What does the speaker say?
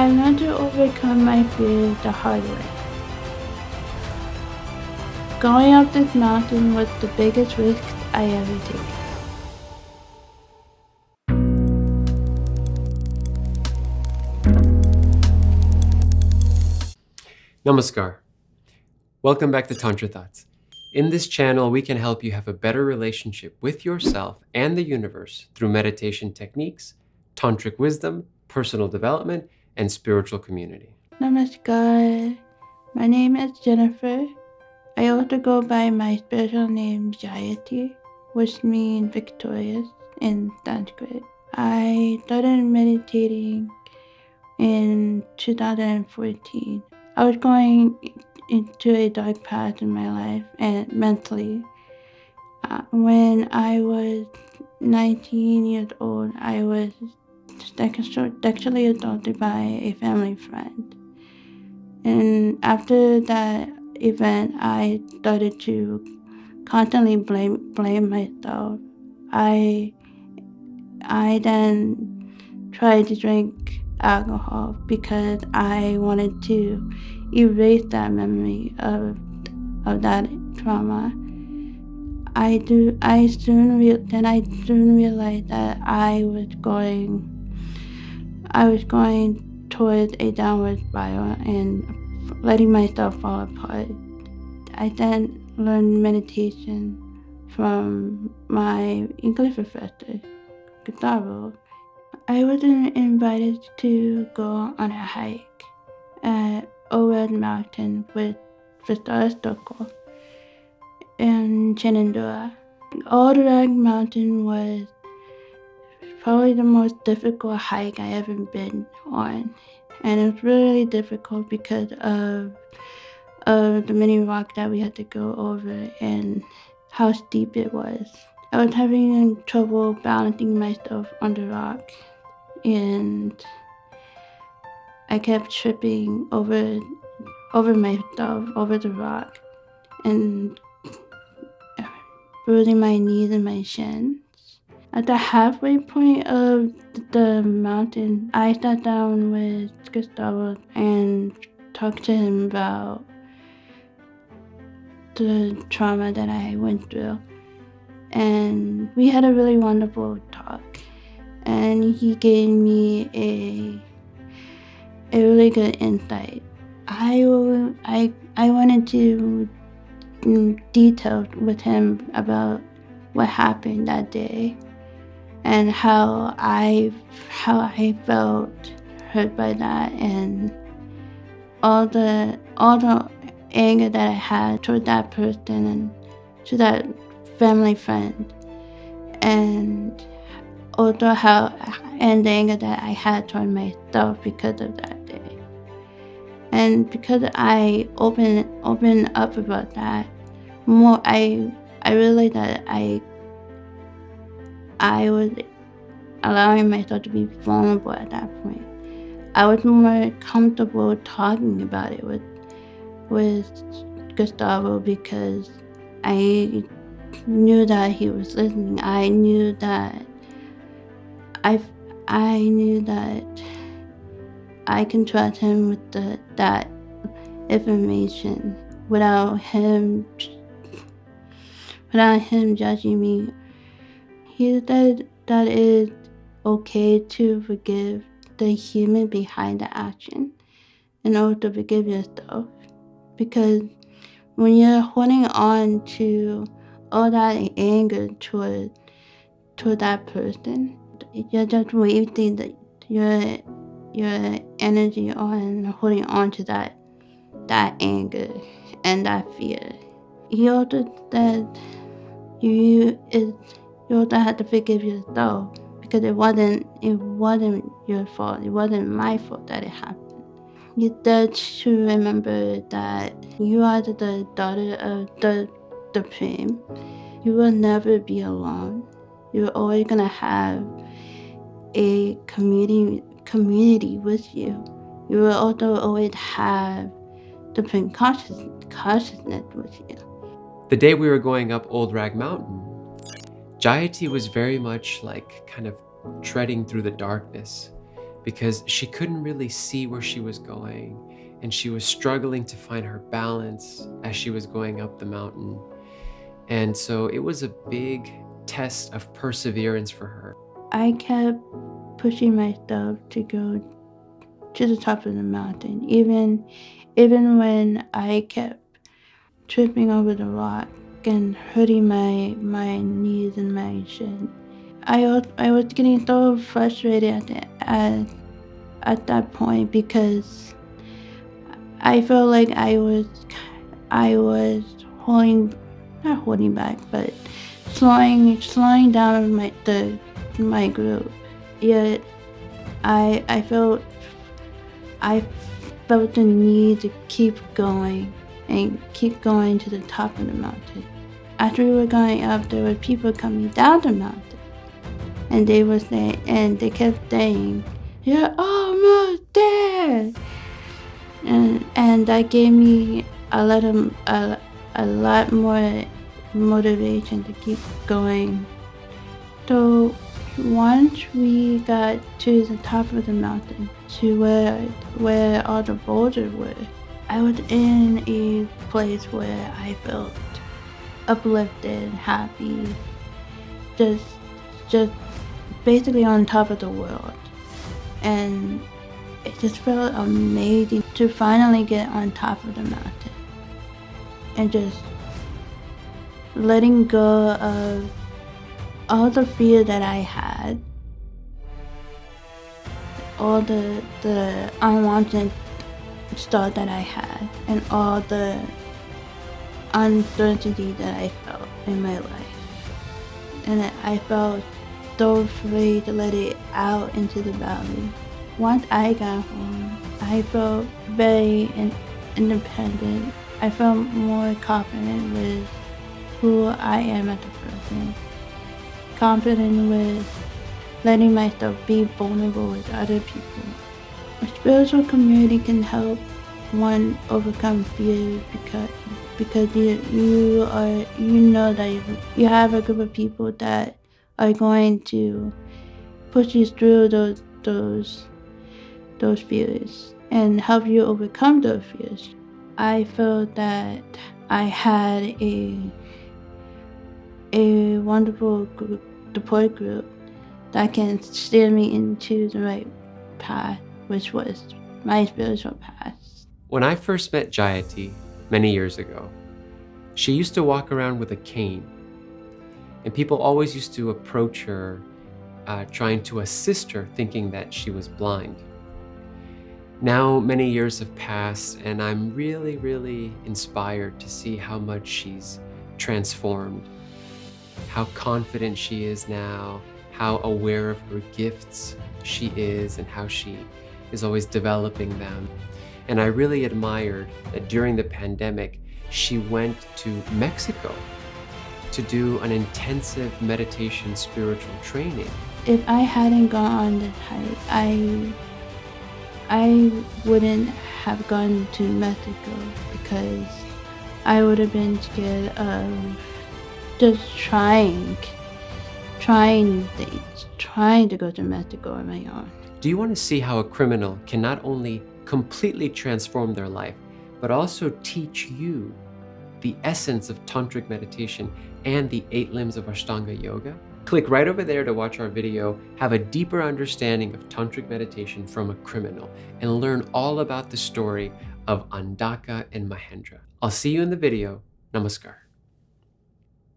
I learned to overcome my fears the hard way. Going up this mountain was the biggest risk I ever took. Namaskar. Welcome back to Tantra Thoughts. In this channel, we can help you have a better relationship with yourself and the universe through meditation techniques, tantric wisdom, personal development, and spiritual community. Namaskar. My name is Jennifer. I also go by my spiritual name Jayati, which means victorious in Sanskrit. I started meditating in 2014. I was going into a dark path in my life and mentally. When I was 19 years old, I was sexually assaulted by a family friend. And after that event, I started to constantly blame myself. I then tried to drink alcohol because I wanted to erase that memory of that trauma. I soon realized that I was going towards a downward spiral and letting myself fall apart. I then learned meditation from my English professor, Gustavo. I was invited to go on a hike at Old Mountain with the Star Circle in Shenandoah. Old Mountain was probably the most difficult hike I ever been on. And it was really difficult because of the many rocks that we had to go over and how steep it was. I was having trouble balancing myself on the rock, and I kept tripping over myself, over the rock, and bruising my knees and my shins. At the halfway point of the mountain, I sat down with Gustavo and talked to him about the trauma that I went through. And we had a really wonderful talk. And he gave me a really good insight. I wanted to detail with him about what happened that day and how I felt hurt by that, and all the anger that I had toward that person and to that family friend, and also and the anger that I had toward myself because of that day. And because I opened up about that more, I realized that I was allowing myself to be vulnerable at that point. I was more comfortable talking about it with Gustavo because I knew that he was listening. I knew that I can trust him with that information without him judging me. He said that it's okay to forgive the human behind the action in order to forgive yourself. Because when you're holding on to all that anger toward that person, you're just wasting your energy on holding on to that anger and that fear. He also said you also had to forgive yourself because it wasn't your fault. It wasn't my fault that it happened. You said to remember that you are the daughter of the Supreme. You will never be alone. You're always gonna have a community with you. You will also always have Supreme consciousness with you. The day we were going up Old Rag Mountain, Jayati was very much like kind of treading through the darkness, because she couldn't really see where she was going, and she was struggling to find her balance as she was going up the mountain. And so it was a big test of perseverance for her. I kept pushing myself to go to the top of the mountain, even when I kept tripping over the rock and hurting my knees and my shin. I was getting so frustrated at that point because I felt like I was not holding back, but slowing down my group. Yet I felt the need to keep going to the top of the mountain. After we were going up, there were people coming down the mountain, and they kept saying, "You're almost there," and that gave me a lot more motivation to keep going. So once we got to the top of the mountain, to where all the boulders were, I was in a place where I felt uplifted, happy, just basically on top of the world. And it just felt amazing to finally get on top of the mountain and just letting go of all the fear that I had, all the unwanted stuff that I had, and all the uncertainty that I felt in my life. And I felt so free to let it out into the valley. Once I got home, I felt very independent. I felt more confident with who I am as a person. Confident with letting myself be vulnerable with other people. A spiritual community can help one overcome fear because you know that you have a group of people that are going to push you through those fears and help you overcome those fears. I felt that I had a wonderful support group that can steer me into the right path, which was my spiritual path. When I first met Jayati many years ago, she used to walk around with a cane, and people always used to approach her trying to assist her, thinking that she was blind. Now many years have passed, and I'm really, really inspired to see how much she's transformed, how confident she is now, how aware of her gifts she is, and how she is always developing them. And I really admired that during the pandemic, she went to Mexico to do an intensive meditation spiritual training. If I hadn't gone on this hike, I wouldn't have gone to Mexico because I would have been scared of just trying things, trying to go to Mexico on my own. Do you want to see how a criminal can not only completely transform their life, but also teach you the essence of Tantric meditation and the 8 limbs of Ashtanga Yoga? Click right over there to watch our video, have a deeper understanding of Tantric meditation from a criminal, and learn all about the story of Andaka and Mahendra. I'll see you in the video. Namaskar.